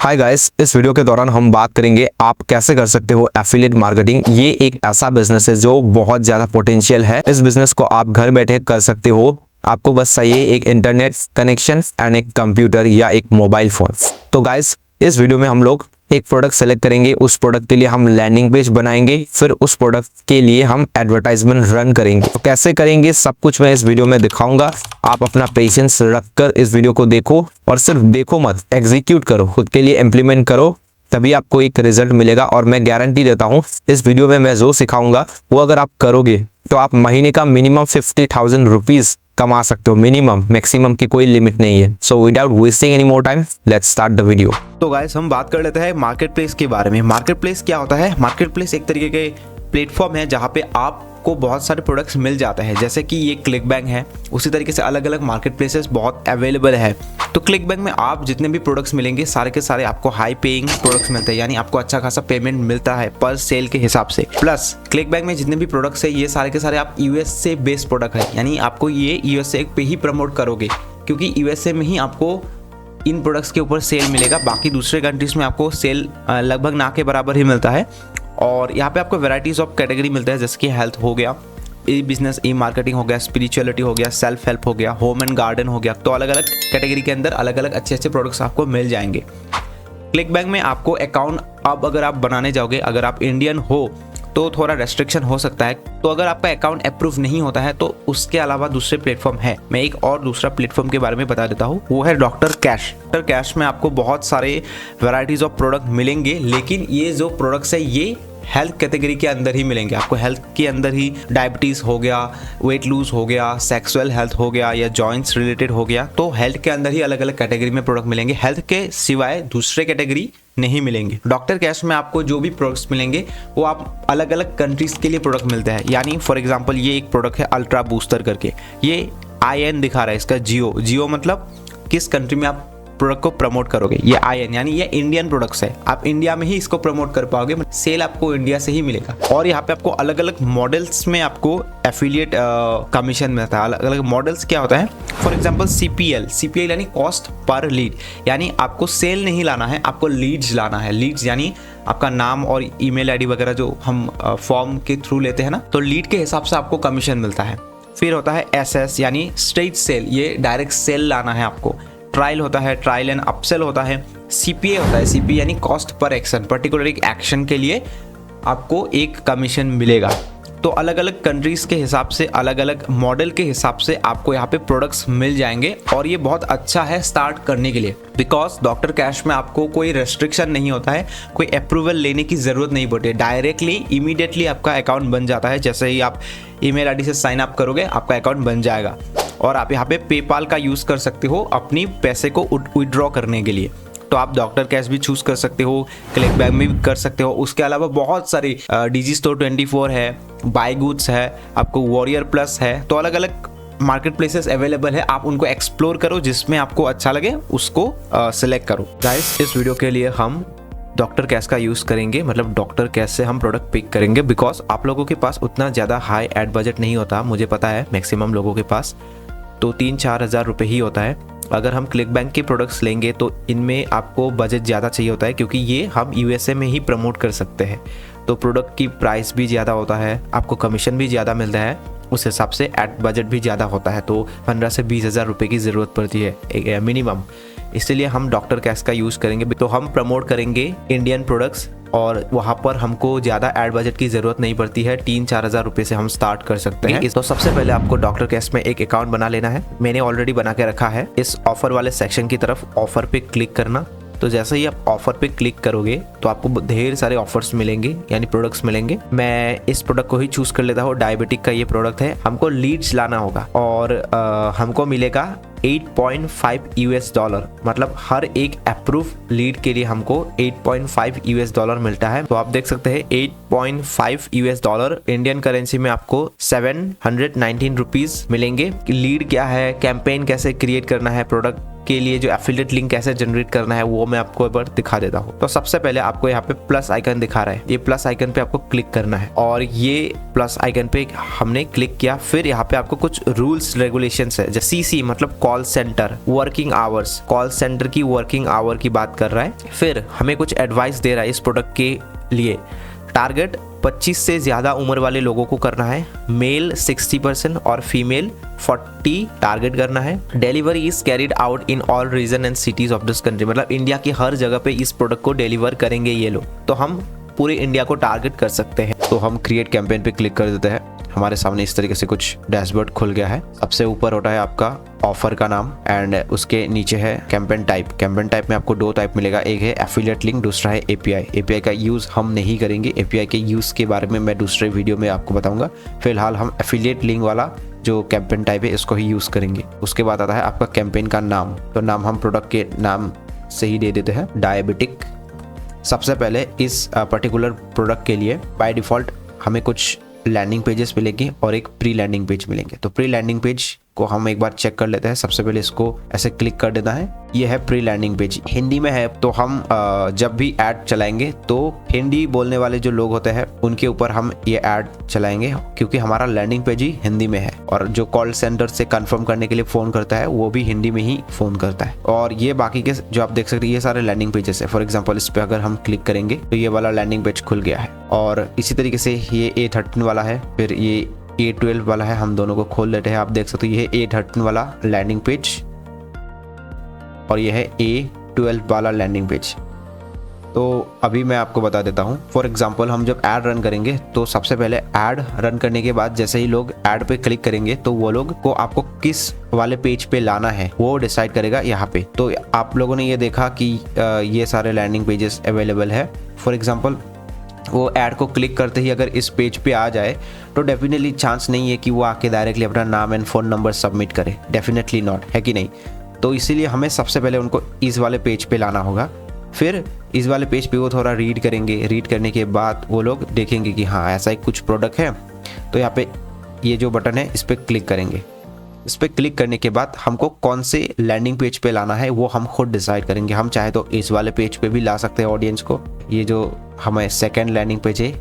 Hi guys, इस video के दौरान हम बात करेंगे आप कैसे कर सकते हो एफिलिएट मार्केटिंग। ये एक ऐसा बिजनेस है जो बहुत ज्यादा पोटेंशियल है। इस बिजनेस को आप घर बैठे कर सकते हो। आपको बस चाहिए एक इंटरनेट कनेक्शन एंड एक कंप्यूटर या एक मोबाइल फोन। तो गाइस, इस वीडियो में हम लोग एक प्रोडक्ट सेलेक्ट करेंगे। उस प्रोडक्ट के लिए हम लैंडिंग पेज बनाएंगे, फिर उस प्रोडक्ट के लिए हम एडवर्टाइजमेंट रन करेंगे। तो कैसे करेंगे सब कुछ मैं इस वीडियो में दिखाऊंगा। आप अपना पेशेंस रखकर इस वीडियो को देखो और सिर्फ देखो मत, एग्जीक्यूट करो, खुद के लिए इम्प्लीमेंट करो, तभी आपको एक रिजल्ट मिलेगा। और मैं गारंटी देता हूँ इस वीडियो में मैं जो सिखाऊंगा वो अगर आप करोगे तो आप महीने का मिनिमम 50,000 रुपीज कमा सकते हो। मिनिमम, मैक्सिमम की कोई लिमिट नहीं है। So without wasting any more time, let's start the video. तो गाइस, हम बात कर लेते हैं मार्केट प्लेस के बारे में। मार्केट प्लेस क्या होता है? मार्केट प्लेस एक तरीके के प्लेटफॉर्म है जहाँ पे आपको बहुत सारे प्रोडक्ट्स मिल जाते हैं। जैसे कि ये क्लिक बैंक है, उसी तरीके से अलग अलग मार्केट प्लेसेस बहुत अवेलेबल है। तो क्लिक बैंक में आप जितने भी प्रोडक्ट्स मिलेंगे सारे के सारे आपको हाई पेइंग प्रोडक्ट्स मिलते हैं, यानी आपको अच्छा खासा पेमेंट मिलता है पर सेल के हिसाब से। प्लस क्लिक बैंक में जितने भी प्रोडक्ट्स है ये सारे के सारे आप यूएसए बेस्ड प्रोडक्ट है, यानी आपको ये यूएसए पे ही प्रमोट करोगे क्योंकि यूएसए में ही आपको इन प्रोडक्ट्स के ऊपर सेल मिलेगा। बाकी दूसरे कंट्रीज में आपको सेल लगभग ना के बराबर ही मिलता है। और यहाँ पे आपको वैराइटीज ऑफ कैटेगरी मिलता है, जैसे कि हेल्थ हो गया, ई बिजनेस, ई मार्केटिंग हो गया, स्पिरिचुअलिटी हो गया, सेल्फ हेल्प हो गया, होम एंड गार्डन हो गया। तो अलग अलग कैटेगरी के अंदर अलग अलग अच्छे अच्छे प्रोडक्ट्स आपको मिल जाएंगे। क्लिक बैंक में आपको अकाउंट अब अगर आप बनाने जाओगे, अगर आप इंडियन हो तो थोड़ा रेस्ट्रिक्शन हो सकता है। तो अगर आपका अकाउंट अप्रूव नहीं होता है तो उसके अलावा दूसरे प्लेटफॉर्म है। मैं एक और दूसरा प्लेटफॉर्म के बारे में बता देता हूँ, वो है डॉक्टर कैश। डॉक्टर कैश में आपको बहुत सारे वैराइटीज ऑफ प्रोडक्ट मिलेंगे, लेकिन ये जो प्रोडक्ट्स है ये हेल्थ कैटेगरी के अंदर ही मिलेंगे। आपको हेल्थ के अंदर ही डायबिटीज़ हो गया, वेट लूज हो गया, सेक्सुअल हेल्थ हो गया या जॉइंट्स रिलेटेड हो गया, तो हेल्थ के अंदर ही अलग अलग कैटेगरी में प्रोडक्ट मिलेंगे। हेल्थ के सिवाय दूसरे कैटेगरी नहीं मिलेंगे। डॉक्टर कैश में आपको जो भी प्रोडक्ट्स मिलेंगे वो आप अलग अलग कंट्रीज के लिए प्रोडक्ट मिलते हैं। यानी फॉर एग्जांपल ये एक प्रोडक्ट है अल्ट्रा बूस्टर करके, ये IN दिखा रहा है इसका जियो मतलब किस कंट्री में आप प्रोडक्ट को प्रमोट करोगे। ये IN यानी ये इंडियन प्रोडक्ट्स है, आप इंडिया में ही इसको प्रमोट कर पाओगे, सेल आपको इंडिया से ही मिलेगा। और यहाँ पे आपको अलग अलग मॉडल्स में आपको एफिलिएट कमीशन मिलता है। अलग अलग मॉडल्स क्या होता है? फॉर एग्जांपल CPL यानी कॉस्ट पर लीड, यानी आपको सेल नहीं लाना है, आपको लीड्स लाना है। लीड्स यानी आपका नाम और ईमेल ID वगैरह जो हम फॉर्म के थ्रू लेते हैं ना, तो लीड के हिसाब से आपको कमीशन मिलता है। फिर होता है SS यानी स्ट्रेट सेल, ये डायरेक्ट सेल लाना है आपको। ट्रायल होता है, ट्रायल एंड अपसेल होता है। CPA होता है, CPA यानी कॉस्ट पर एक्शन, पर्टिकुलर एक एक्शन के लिए आपको एक कमीशन मिलेगा। तो अलग अलग कंट्रीज के हिसाब से, अलग अलग मॉडल के हिसाब से आपको यहाँ पे प्रोडक्ट्स मिल जाएंगे। और ये बहुत अच्छा है स्टार्ट करने के लिए, बिकॉज डॉक्टर कैश में आपको कोई रेस्ट्रिक्शन नहीं होता है, कोई अप्रूवल लेने की ज़रूरत नहीं पड़ती है। डायरेक्टली इमीडिएटली आपका अकाउंट बन जाता है। जैसे ही आप ईमेल ID से साइन अप करोगे आपका अकाउंट बन जाएगा। और आप यहाँ पे पेपाल का यूज़ कर सकते हो अपनी पैसे को विड्रॉ करने के लिए। तो आप डॉक्टर कैश भी चूज़ कर सकते हो, क्लिक बैंक में भी कर सकते हो। उसके अलावा बहुत सारी डिजी स्टोर 24 है, बाय गुड्स है, आपको वॉरियर प्लस है। तो अलग अलग मार्केट प्लेसेस अवेलेबल है, आप उनको एक्सप्लोर करो, जिसमें आपको अच्छा लगे उसको सिलेक्ट करो। गाइस, इस वीडियो के लिए हम डॉक्टर कैश का यूज़ करेंगे, मतलब डॉक्टर कैश से हम प्रोडक्ट पिक करेंगे। बिकॉज आप लोगों के पास उतना ज़्यादा हाई एड बजट नहीं होता, मुझे पता है मैक्सिमम लोगों के पास तो 3-4 हज़ार रुपये ही होता है। अगर हम क्लिक बैंक के प्रोडक्ट्स लेंगे तो इनमें आपको बजट ज़्यादा चाहिए होता है, क्योंकि ये हम USA में ही प्रमोट कर सकते हैं। तो प्रोडक्ट की प्राइस भी ज़्यादा होता है, आपको कमीशन भी ज़्यादा मिलता है, उस हिसाब से एड बजट भी ज़्यादा होता है। तो 15 से 20 हज़ार रुपये की ज़रूरत पड़ती है मिनिमम। इसलिए हम डॉक्टर कैश का यूज़ करेंगे। तो हम प्रमोट करेंगे इंडियन प्रोडक्ट्स और वहाँ पर हमको ज़्यादा एड बजट की ज़रूरत नहीं पड़ती है। 3-4 हज़ार रुपये से हम स्टार्ट कर सकते हैं। तो सबसे पहले आपको डॉक्टर कैश में एक अकाउंट बना लेना है। मैंने ऑलरेडी बना के रखा है। इस ऑफर वाले सेक्शन की तरफ ऑफर पे क्लिक करना। तो जैसे ही आप ऑफर पे क्लिक करोगे तो आपको ढेर सारे ऑफर्स मिलेंगे, यानी प्रोडक्ट्स मिलेंगे। मैं इस प्रोडक्ट को ही चूज़ कर लेता हूँ। डायबिटिक का ये प्रोडक्ट है, हमको लीड्स लाना होगा और हमको मिलेगा $8.5, मतलब हर एक अप्रूव लीड के लिए हमको $8.5 मिलता है। तो आप देख सकते हैं $8.5 इंडियन करेंसी में आपको 719 रुपीज मिलेंगे। लीड क्या है, कैंपेन कैसे क्रिएट करना है, प्रोडक्ट के लिए जो एफिलिएट लिंक कैसे जनरेट करना है वो मैं आपको एक बार दिखा देता हूँ। तो सबसे पहले आपको यहाँ पे प्लस आइकन दिखा रहा है, ये प्लस आइकन पे आपको क्लिक करना है और ये प्लस आइकन पे हमने क्लिक किया। फिर यहाँ पे आपको कुछ रूल्स रेगुलेशंस है, जैसे CC मतलब call centre, working hours, call centre की वर्किंग आवर की बात कर रहा है। फिर हमें कुछ एडवाइस दे रहा है इस प्रोडक्ट के लिए। टारगेट 25 से ज़्यादा उम्र वाले लोगों को करना है, मेल 60% और फीमेल 40 टारगेट करना है। Delivery is carried out in all region and cities of this country, मतलब इंडिया की हर जगह पे इस प्रोडक्ट को डिलीवर करेंगे ये लोग, तो हम पूरे इंडिया को टारगेट कर सकते हैं। तो हम क्रिएट कैंपेन पे क्लिक कर देते हैं। हमारे सामने इस तरीके से कुछ डैशबोर्ड खुल गया है। सबसे ऊपर होता है आपका ऑफर का नाम एंड उसके नीचे है कैंपेन टाइप। कैंपेन टाइप में आपको 2 टाइप मिलेगा, एक है एफिलिएट लिंक, दूसरा है API। API का यूज़ हम नहीं करेंगे, API के यूज़ के बारे में मैं दूसरे वीडियो में आपको बताऊंगा। फिलहाल हम एफिलिएट लिंक वाला जो कैंपेन टाइप है इसको ही यूज़ करेंगे। उसके बाद आता है आपका कैंपेन का नाम, तो नाम हम प्रोडक्ट के नाम से ही दे देते हैं, डायबिटिक। सबसे पहले इस पर्टिकुलर प्रोडक्ट के लिए बाय डिफ़ॉल्ट हमें कुछ लैंडिंग पेजेस मिलेंगे और एक प्री लैंडिंग पेज मिलेंगे। तो प्री लैंडिंग पेज को हम एक बार चेक कर लेते हैं। सबसे पहले इसको ऐसे क्लिक कर देना है, ये है प्री लैंडिंग पेज, हिंदी में है। तो हम जब भी ऐड चलाएंगे तो हिंदी बोलने वाले जो लोग होते हैं उनके ऊपर हम ये ऐड चलाएंगे, क्योंकि हमारा लैंडिंग पेज ही हिंदी में है। और जो कॉल सेंटर से कंफर्म करने के लिए फ़ोन करता है वो भी हिंदी में ही फ़ोन करता है। और ये बाकी के जो आप देख सकते हैं ये सारे लैंडिंग पेजेस है। फॉर एग्जाम्पल इस पर अगर हम क्लिक करेंगे तो ये वाला लैंडिंग पेज खुल गया है। और इसी तरीके से ये A13 वाला है, फिर ये A12 वाला है। हम दोनों को खोल लेते हैं। आप देख सकते हो ये है A13 वाला लैंडिंग पेज और ये है A12 वाला लैंडिंग पेज। तो अभी मैं आपको बता देता हूँ। फॉर एग्जांपल हम जब ऐड रन करेंगे तो सबसे पहले ऐड रन करने के बाद जैसे ही लोग ऐड पे क्लिक करेंगे तो वो लोग को आपको किस वाले पेज पे लाना है वो डिसाइड करेगा यहाँ पे। तो आप लोगों ने ये देखा कि ये सारे लैंडिंग पेजेस अवेलेबल है। फॉर एग्जाम्पल वो ऐड को क्लिक करते ही अगर इस पेज पे आ जाए तो डेफिनेटली चांस नहीं है कि वो आके डायरेक्टली अपना नाम एंड फ़ोन नंबर सबमिट करे, डेफिनेटली नॉट, है कि नहीं। तो इसीलिए हमें सबसे पहले उनको इस वाले पेज पे लाना होगा। फिर इस वाले पेज पे वो थोड़ा रीड करेंगे, रीड करने के बाद वो लोग देखेंगे कि हाँ ऐसा ही कुछ प्रोडक्ट है। तो यहाँ पे ये जो बटन है इस पर क्लिक करेंगे। इस पर क्लिक करने के बाद हमको कौन से लैंडिंग पेज पे लाना है वो हम खुद डिसाइड करेंगे। हम चाहे तो इस वाले पेज पे भी ला सकते हैं ऑडियंस को। ये जो हमें सेकंड लैंडिंग पेज है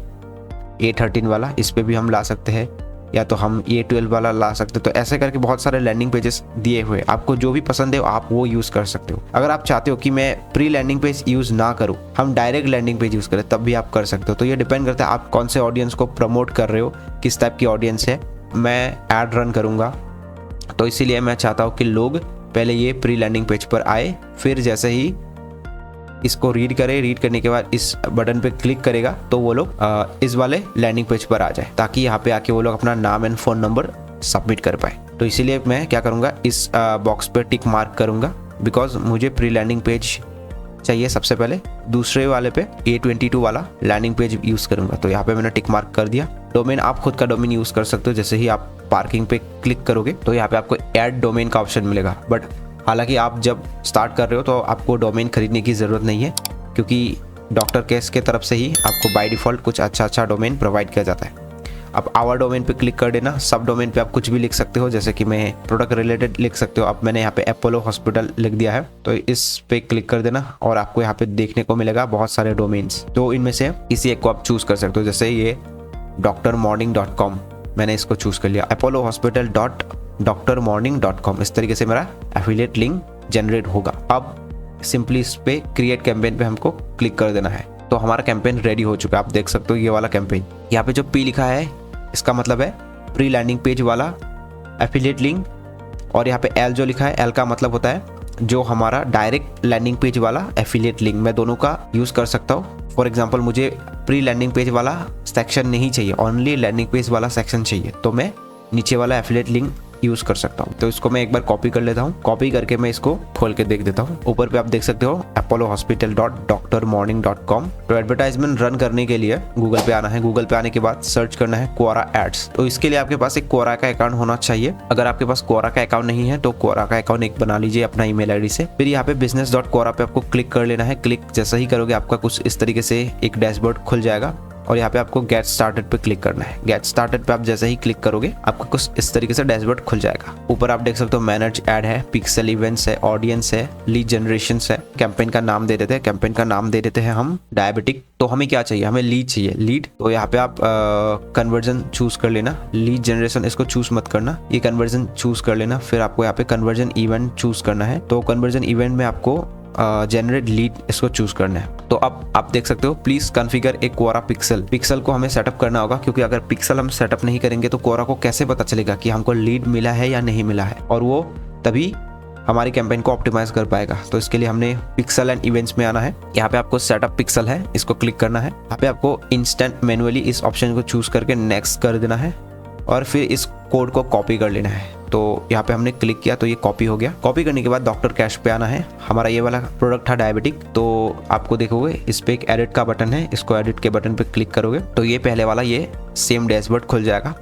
A13 वाला, इस पे भी हम ला सकते हैं, या तो हम A12 वाला ला सकते हैं। तो ऐसे करके बहुत सारे लैंडिंग पेजेस दिए हुए, आपको जो भी पसंद है आप वो यूज़ कर सकते हो। अगर आप चाहते हो कि मैं प्री लैंडिंग पेज यूज़ ना करूँ, हम डायरेक्ट लैंडिंग पेज यूज़ करें, तब भी आप कर सकते हो। तो ये डिपेंड करता है आप कौन से ऑडियंस को प्रमोट कर रहे हो, किस टाइप की ऑडियंस है। मैं ऐड रन करूँगा तो इसीलिए मैं चाहता हूँ कि लोग पहले ये प्री लैंडिंग पेज पर आए, फिर जैसे ही इसको रीड करे, रीड करने के बाद इस बटन पे क्लिक करेगा तो वो लोग इस वाले लैंडिंग पेज पर आ जाए, ताकि यहाँ पे आके वो लोग अपना नाम एंड फ़ोन नंबर सबमिट कर पाए। तो इसीलिए मैं क्या करूँगा, इस बॉक्स पे टिक मार्क करूँगा, बिकॉज मुझे प्री लैंडिंग पेज चाहिए। सबसे पहले दूसरे वाले पे A22 वाला लैंडिंग पेज यूज़ करूँगा। तो यहाँ पे मैंने टिक मार्क कर दिया। डोमेन आप खुद का डोमेन यूज़ कर सकते हो। जैसे ही आप पार्किंग पे क्लिक करोगे तो यहाँ पे आपको ऐड डोमेन का ऑप्शन मिलेगा। बट हालांकि आप जब स्टार्ट कर रहे हो तो आपको डोमेन खरीदने की ज़रूरत नहीं है, क्योंकि डॉक्टर केस के तरफ से ही आपको बाय डिफ़ॉल्ट कुछ अच्छा डोमेन प्रोवाइड किया जाता है। अब आवर डोमेन पे क्लिक कर देना। सब डोमेन पे आप कुछ भी लिख सकते हो, जैसे कि मैं प्रोडक्ट रिलेटेड लिख सकते हो। अब मैंने यहाँ पे अपोलो हॉस्पिटल लिख दिया है, तो इस पे क्लिक कर देना और आपको यहाँ पे देखने को मिलेगा बहुत सारे डोमेन्स। तो इनमें से किसी एक को आप चूज़ कर सकते हो। जैसे ये drmorning.com, मैंने इसको चूज़ कर लिया। अपोलो हॉस्पिटल .drmorning.com, इस तरीके से मेरा एफिलिएट लिंक जनरेट होगा। अब सिंपली इस पे क्रिएट कैंपेन पे हमको क्लिक कर देना है। तो हमारा कैंपेन रेडी हो चुका है। आप देख सकते हो ये वाला कैंपेन। यहाँ पे जो P लिखा है इसका मतलब है प्री लैंडिंग पेज वाला एफिलिएट लिंक, और यहाँ पे L जो लिखा है, L का मतलब होता है जो हमारा डायरेक्ट लैंडिंग पेज वाला एफिलिएट लिंक। मैं दोनों का यूज़ कर सकता हूँ। फॉर एग्जांपल मुझे प्री लैंडिंग पेज वाला सेक्शन नहीं चाहिए, ओनली लैंडिंग पेज वाला सेक्शन चाहिए, तो मैं नीचे वाला एफिलिएट लिंक यूज़ कर सकता हूँ। तो इसको मैं एक बार कॉपी कर लेता हूँ। कॉपी करके मैं इसको खोल के देख देता हूँ। ऊपर पे आप देख सकते हो apollohospital.drmorning.com। तो एडवर्टाइजमेंट रन करने के लिए गूगल पे आना है। गूगल पे आने के बाद सर्च करना है Quora एड्स। तो इसके लिए आपके पास एक Quora का अकाउंट होना चाहिए। अगर आपके पास Quora का अकाउंट नहीं है तो Quora का अकाउंट एक बना लीजिए अपना ईमेल आईडी से। फिर यहाँ पे business.quora पे आपको क्लिक कर लेना है। क्लिक जैसा ही करोगे आपका कुछ इस तरीके से एक डैशबोर्ड खुल जाएगा। और यहाँ पे आपको गेट स्टार्टेड पे क्लिक करना है। गेट स्टार्टेड पे आप जैसे ही क्लिक करोगे आपको कुछ इस तरीके से डैशबोर्ड खुल जाएगा। ऊपर आप देख सकते हो मैनेज ऐड है, पिक्सल इवेंट्स है, ऑडियंस है, लीड जनरेशन है। कैंपेन का नाम दे देते हैं, कैंपेन का नाम दे देते हैं हम डायबिटिक। तो हमें क्या चाहिए, हमें लीड चाहिए, लीड। तो यहाँ पे आप कन्वर्जन चूज कर लेना, लीड जनरेशन इसको चूज मत करना, ये कन्वर्जन चूज कर लेना। फिर आपको यहाँ पे कन्वर्जन इवेंट चूज करना है। तो कन्वर्जन इवेंट में आपको जनरेट लीड इसको चूज करना है। तो अब आप देख सकते हो please configure A Quora pixel. Pixel को हमें सेटअप करना होगा, क्योंकि अगर पिक्सल हम सेटअप नहीं करेंगे तो क्वोरा को कैसे पता चलेगा कि हमको लीड मिला है या नहीं मिला है, और वो तभी हमारी कैंपेन को ऑप्टिमाइज कर पाएगा। तो इसके लिए हमने पिक्सल एंड इवेंट्स में आना है। यहाँ पे आपको सेटअप पिक्सल है, इसको क्लिक करना है। यहाँ पे आपको इंस्टेंट मैनुअली इस ऑप्शन को चूज करके नेक्स्ट कर देना है, और फिर इस कोड को कॉपी कर लेना है। तो यहाँ पे हमने क्लिक किया तो ये कॉपी हो गया। कॉपी करने के बाद डॉक्टर कैश पे आना है। हमारा ये वाला प्रोडक्ट था डायबिटिक, तो आपको देखोगे इस पे एक एडिट का बटन है, इसको एडिट के बटन पे क्लिक करोगे तो ये पहले वाला ये सेम डैशबोर्ड खुल जाएगा।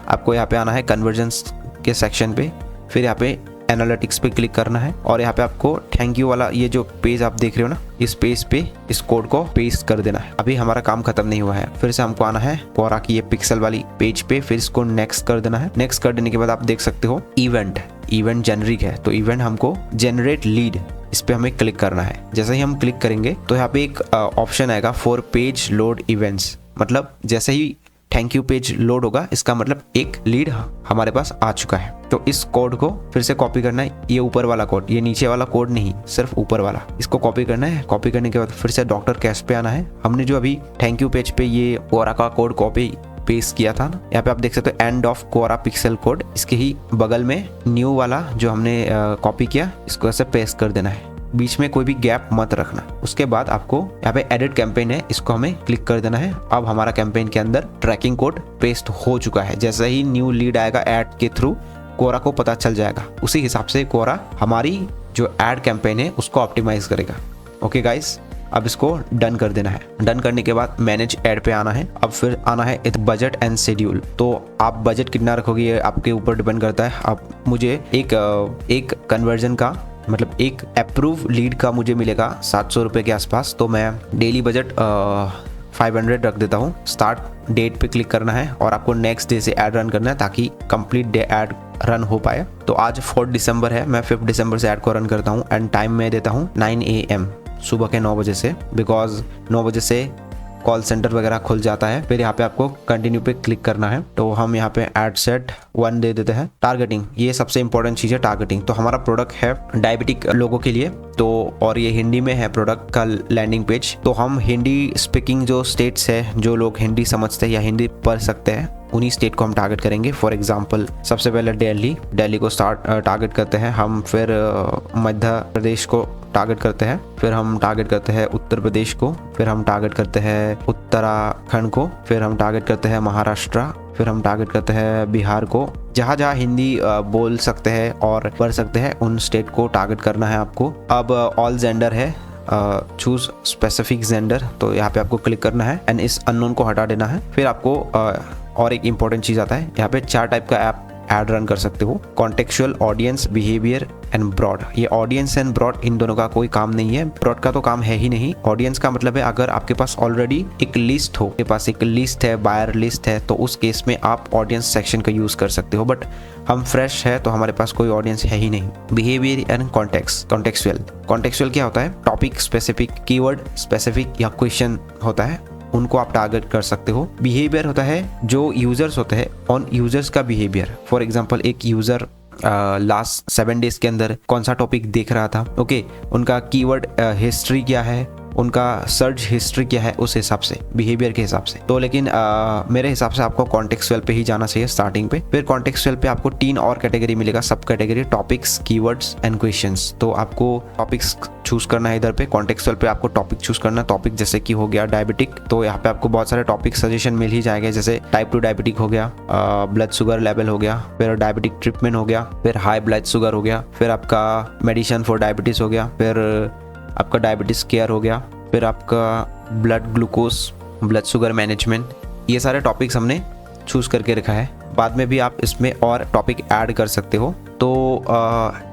आपको यहाँ पे आना है कन्वर्जन्स के सेक्शन पे, फिर यहाँ पे एनालिटिक्स पे क्लिक करना है, और यहाँ पे आपको थैंक यू वाला ये जो पेज आप देख रहे हो ना, इस पेज पे इस कोड को पेस्ट कर देना है। अभी हमारा काम खत्म नहीं हुआ है, फिर से हमको आना है क्वोरा की ये पिक्सल वाली पेज पे, फिर इसको नेक्स्ट कर देना है। नेक्स्ट कर देने के बाद आप देख सकते हो इवेंट जेनरिक है, तो इवेंट हमको जनरेट लीड, इस पे हमें क्लिक करना है। जैसे ही हम क्लिक करेंगे तो यहाँ पे एक ऑप्शन आएगा फॉर पेज लोड इवेंट्स, मतलब जैसे ही थैंक यू पेज लोड होगा इसका मतलब एक लीड हमारे पास आ चुका है। तो इस कोड को फिर से कॉपी करना है, ये ऊपर वाला कोड, ये नीचे वाला कोड नहीं, सिर्फ ऊपर वाला, इसको कॉपी करना है। कॉपी करने के बाद फिर से डॉक्टर कैश पे आना है। हमने जो अभी थैंक यू पेज पे ये क्वोरा का कोड कॉपी पेस्ट किया था ना, यहाँ पे आप देख सकते हो end of Quora pixel code, इसके ही बगल में न्यू वाला जो हमने कॉपी किया इसको ऐसे पेस्ट कर देना है, बीच में कोई भी गैप मत रखना। उसके बाद आपको यहाँ पे एडिट कैंपेन है, इसको हमें क्लिक कर देना है। अब हमारा कैंपेन के अंदर ट्रैकिंग कोड पेस्ट हो चुका है। जैसे ही न्यू लीड आएगा ऐड के थ्रू क्वोरा को पता चल जाएगा, उसी हिसाब से क्वोरा हमारी जो ऐड कैंपेन है उसको ऑप्टिमाइज करेगा। ओके गाइस, अब इसको डन कर देना है। डन करने के बाद मैनेज ऐड पे आना है। अब फिर आना है बजट एंड शेड्यूल। तो आप बजट कितना रखोगे ये आपके ऊपर डिपेंड करता है। अब मुझे एक कन्वर्जन का मतलब एक अप्रूव लीड का मुझे मिलेगा 700 रुपये के आसपास, तो मैं डेली बजट 500 रख देता हूँ। स्टार्ट डेट पे क्लिक करना है और आपको नेक्स्ट डे से ऐड रन करना है ताकि कंप्लीट डे ऐड रन हो पाए। तो आज 4 दिसंबर है, मैं 5 दिसंबर से ऐड को रन करता हूँ एंड टाइम मैं देता हूँ 9 AM सुबह के 9 बजे से, बिकॉज 9 बजे से कॉल सेंटर वगैरह खुल जाता है। फिर यहाँ पे आपको कंटिन्यू पे क्लिक करना है। तो हम यहाँ पे एड सेट 1 दे देते हैं। टारगेटिंग, ये सबसे इंपॉर्टेंट चीज़ है टारगेटिंग। तो हमारा प्रोडक्ट है डायबिटिक लोगों के लिए, तो और ये हिंदी में है प्रोडक्ट का लैंडिंग पेज। तो हम हिंदी स्पीकिंग जो स्टेट्स है, जो लोग हिंदी समझते हैं या हिंदी पढ़ सकते हैं, उन्हीं स्टेट को हम टारगेट करेंगे। फॉर एग्जांपल सबसे पहले दिल्ली को टारगेट करते हैं हम, फिर मध्य प्रदेश को टारगेट करते हैं, फिर हम टारगेट करते हैं उत्तर प्रदेश को, फिर हम टारगेट करते हैं उत्तराखंड को, फिर हम टारगेट करते हैं महाराष्ट्र, फिर हम टारगेट करते हैं बिहार को। जहाँ जहाँ हिंदी बोल सकते हैं और पढ़ सकते हैं उन स्टेट को टारगेट करना है आपको। अब ऑल जेंडर है, चूज स्पेसिफिक जेंडर, तो यहाँ पे आपको क्लिक करना है एंड इस अननोन को हटा देना है। फिर आपको और एक इंपॉर्टेंट चीज़ आता है, यहाँ पे 4 टाइप का ऐप ऐड रन कर सकते हो, contextual, audience, behaviour and broad. ये ऑडियंस एंड ब्रॉड इन दोनों का कोई काम नहीं है, ब्रॉड का तो काम है ही नहीं। ऑडियंस का मतलब है अगर आपके पास ऑलरेडी एक लिस्ट हो, आपके पास एक लिस्ट है, बायर लिस्ट है, तो उस केस में आप ऑडियंस सेक्शन का यूज कर सकते हो। बट हम फ्रेश है तो हमारे पास कोई ऑडियंस है ही नहीं। बिहेवियर एंड कॉन्टेक्चुअल क्या होता है, टॉपिक स्पेसिफिक, कीवर्ड स्पेसिफिक या क्वेश्चन होता है, उनको आप टारगेट कर सकते हो। बिहेवियर होता है जो यूजर्स होते हैं, ऑन यूजर्स का बिहेवियर। फॉर एग्जांपल एक यूजर लास्ट 7 डेज के अंदर कौन सा टॉपिक देख रहा था, ओके, उनका कीवर्ड हिस्ट्री क्या है, उनका सर्च हिस्ट्री क्या है, उस हिसाब से बिहेवियर के हिसाब से। तो लेकिन मेरे हिसाब से आपको कॉन्टेक्चुअल पे ही जाना चाहिए स्टार्टिंग पे। फिर कॉन्टेक्चुअल पे आपको 3 और कैटेगरी मिलेगा, सब category, topics, keywords and questions. तो आपको टॉपिक्स चूज करना है इधर पे। कॉन्टेक्चुअल पे आपको टॉपिक चूज करना है, टॉपिक जैसे कि हो गया डायबिटिक, तो यहाँ पे आपको बहुत सारे टॉपिक सजेशन मिल ही जाएंगे, जैसे टाइप 2 डायबिटिक हो गया, ब्लड शुगर लेवल हो गया, फिर डायबिटिक ट्रीटमेंट हो गया, फिर हाई ब्लड शुगर हो गया, फिर आपका मेडिसिन फॉर डायबिटीज हो गया, फिर आपका डायबिटीज केयर हो गया, फिर आपका blood glucose, blood sugar management. ये सारे टॉपिक्स हमने चूज करके रखा है। बाद में भी आप इसमें और टॉपिक ऐड कर सकते हो। तो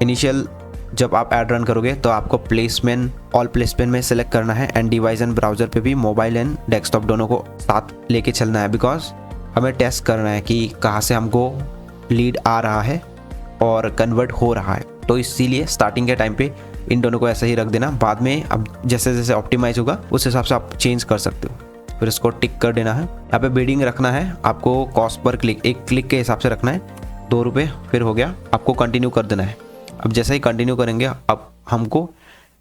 इनिशियल जब आप ऐड रन करोगे तो आपको प्लेसमेंट ऑल प्लेसमेंट में सेलेक्ट करना है एंड डिवाइस एंड ब्राउज़र पे भी मोबाइल एंड डेस्कटॉप दोनों को साथ लेके चलना है, बिकॉज हमें टेस्ट करना है कि कहाँ से हमको लीड आ रहा है और कन्वर्ट हो रहा है। तो इसीलिए स्टार्टिंग के टाइम पे इन दोनों को ऐसे ही रख देना, बाद में अब जैसे जैसे ऑप्टिमाइज होगा उस हिसाब से आप चेंज कर सकते हो। फिर इसको टिक कर देना है। यहाँ पे बिडिंग रखना है आपको, कॉस्ट पर क्लिक एक क्लिक के हिसाब से रखना है, 2 रुपये। फिर हो गया, आपको कंटिन्यू कर देना है। अब जैसे ही कंटिन्यू करेंगे अब हमको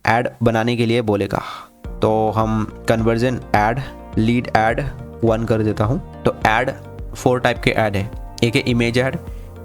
ऐड बनाने के लिए बोलेगा, तो हम कन्वर्जन ऐड लीड ऐड 1 कर देता हूँ। तो ऐड 4 टाइप के ऐड है, एक है इमेज ऐड,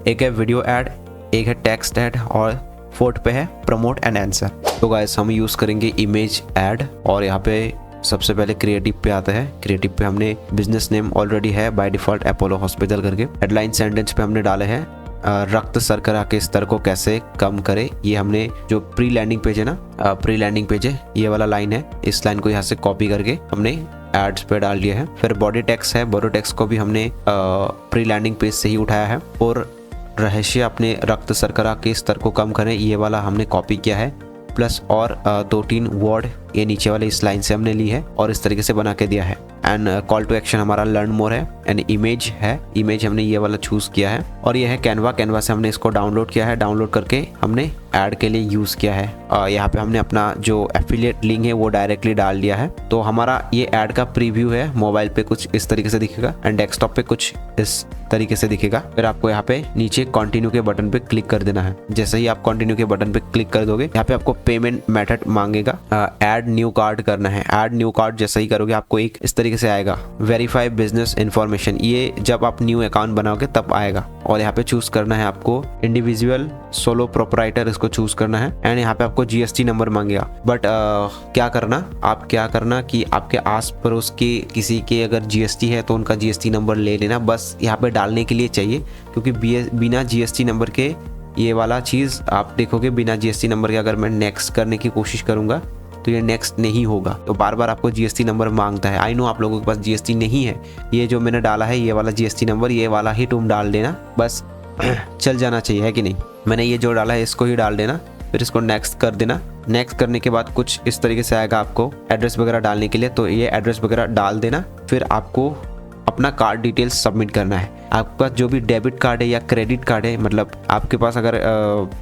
एक है वीडियो ऐड, एक है टेक्स्ट ऐड और 4th पे है प्रमोट एंड आंसर। तो गाइस हम यूज़ करेंगे इमेज ऐड और यहाँ पे सबसे पहले क्रिएटिव पे आता है। क्रिएटिव पे हमने बिजनेस नेम ऑलरेडी है बाय डिफॉल्ट अपोलो हॉस्पिटल करके। हेडलाइन सेंटेंस पे हमने डाले हैं रक्त शर्करा के स्तर को कैसे कम करे। ये हमने जो प्री लैंडिंग पेज है ना, प्री लैंडिंग पेज है, ये वाला लाइन है, इस लाइन को यहाँ से कॉपी करके हमने एड्स पे डाल दिया है। फिर बॉडी टेक्स्ट है, बॉडी टेक्स्ट को भी हमने प्री लैंडिंग पेज से ही उठाया है। और रहस्य अपने रक्त शर्करा के स्तर को कम करें, ये वाला हमने कॉपी किया है, प्लस और 2-3 वर्ड ये नीचे वाले इस लाइन से हमने ली है और इस तरीके से बना के दिया है। एंड कॉल टू एक्शन हमारा लर्न मोर है। एंड इमेज है, इमेज हमने ये वाला चूज़ किया है। और ये है कैनवा, कैनवा से हमने इसको डाउनलोड किया है, डाउनलोड करके हमने ऐड के लिए यूज़ किया है। यहाँ पे हमने अपना जो एफिलिएट लिंक है वो डायरेक्टली डाल दिया है। तो हमारा ये ऐड का प्रीव्यू है, मोबाइल पे कुछ इस तरीके से दिखेगा एंड डेस्कटॉप पे कुछ इस तरीके से दिखेगा। फिर आपको यहाँ पे नीचे कंटिन्यू के बटन पे क्लिक कर देना है। जैसे ही आप कंटिन्यू के बटन पे क्लिक कर दोगे, यहाँ पे आपको पेमेंट मेथड मांगेगा, ऐड न्यू कार्ड करना है। ऐड न्यू कार्ड जैसे ही करोगे आपको एक इस तरीके से आएगा, वेरीफाई बिजनेस इन्फॉर्मेशन। ये जब आप न्यू अकाउंट बनाओगे तब आएगा। और यहाँ पे चूज करना है आपको इंडिविजुअल सोलो प्रोपराइटर, इसको चूज करना है। एंड यहाँ पे आपको जीएसटी नंबर मांगेगा। बट क्या करना कि आपके आस पड़ोस के किसी के अगर जीएसटी है तो उनका जीएसटी नंबर ले लेना, बस यहाँ पे डालने के लिए चाहिए। क्योंकि बिना जीएसटी नंबर के ये वाला चीज़ आप देखोगे, बिना जीएसटी नंबर के अगर मैं नेक्स्ट करने की कोशिश करूँगा तो ये नेक्स्ट नहीं होगा। तो बार बार आपको जीएसटी नंबर मांगता है। आई नो आप लोगों के पास जीएसटी नहीं है, ये जो मैंने डाला है ये वाला जीएसटी नंबर, ये वाला ही तुम डाल देना, बस चल जाना चाहिए, है कि नहीं। मैंने ये जो डाला है इसको ही डाल देना, फिर इसको नेक्स्ट कर देना। नेक्स्ट करने के बाद कुछ इस तरीके से आएगा आपको एड्रेस वगैरह डालने के लिए, तो ये एड्रेस वगैरह डाल देना। फिर आपको अपना कार्ड डिटेल्स सबमिट करना है। आपके पास जो भी डेबिट कार्ड है या क्रेडिट कार्ड है, मतलब आपके पास अगर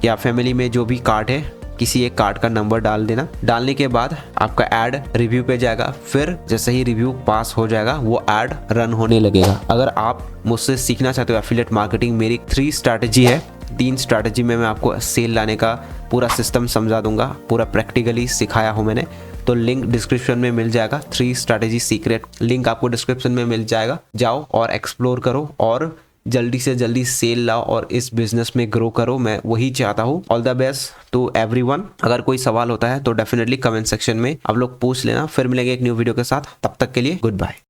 या फैमिली में जो भी कार्ड है, किसी एक कार्ड का नंबर डाल देना। डालने के बाद आपका ऐड रिव्यू पे जाएगा। फिर जैसे ही रिव्यू पास हो जाएगा वो ऐड रन होने लगेगा। अगर आप मुझसे सीखना चाहते हो एफिलिएट मार्केटिंग, मेरी 3 स्ट्रैटेजी है। 3 स्ट्रैटेजी में मैं आपको सेल लाने का पूरा सिस्टम समझा दूंगा, पूरा प्रैक्टिकली सिखाया हूँ मैंने। तो लिंक डिस्क्रिप्शन में मिल जाएगा। 3 स्ट्रैटेजी सीक्रेट लिंक आपको डिस्क्रिप्शन में मिल जाएगा। जाओ और एक्सप्लोर करो और जल्दी से जल्दी सेल लाओ और इस बिजनेस में ग्रो करो। मैं वही चाहता हूँ। All the best to everyone. अगर कोई सवाल होता है तो डेफिनेटली कमेंट सेक्शन में आप लोग पूछ लेना। फिर मिलेंगे एक न्यू वीडियो के साथ, तब तक के लिए गुड बाय।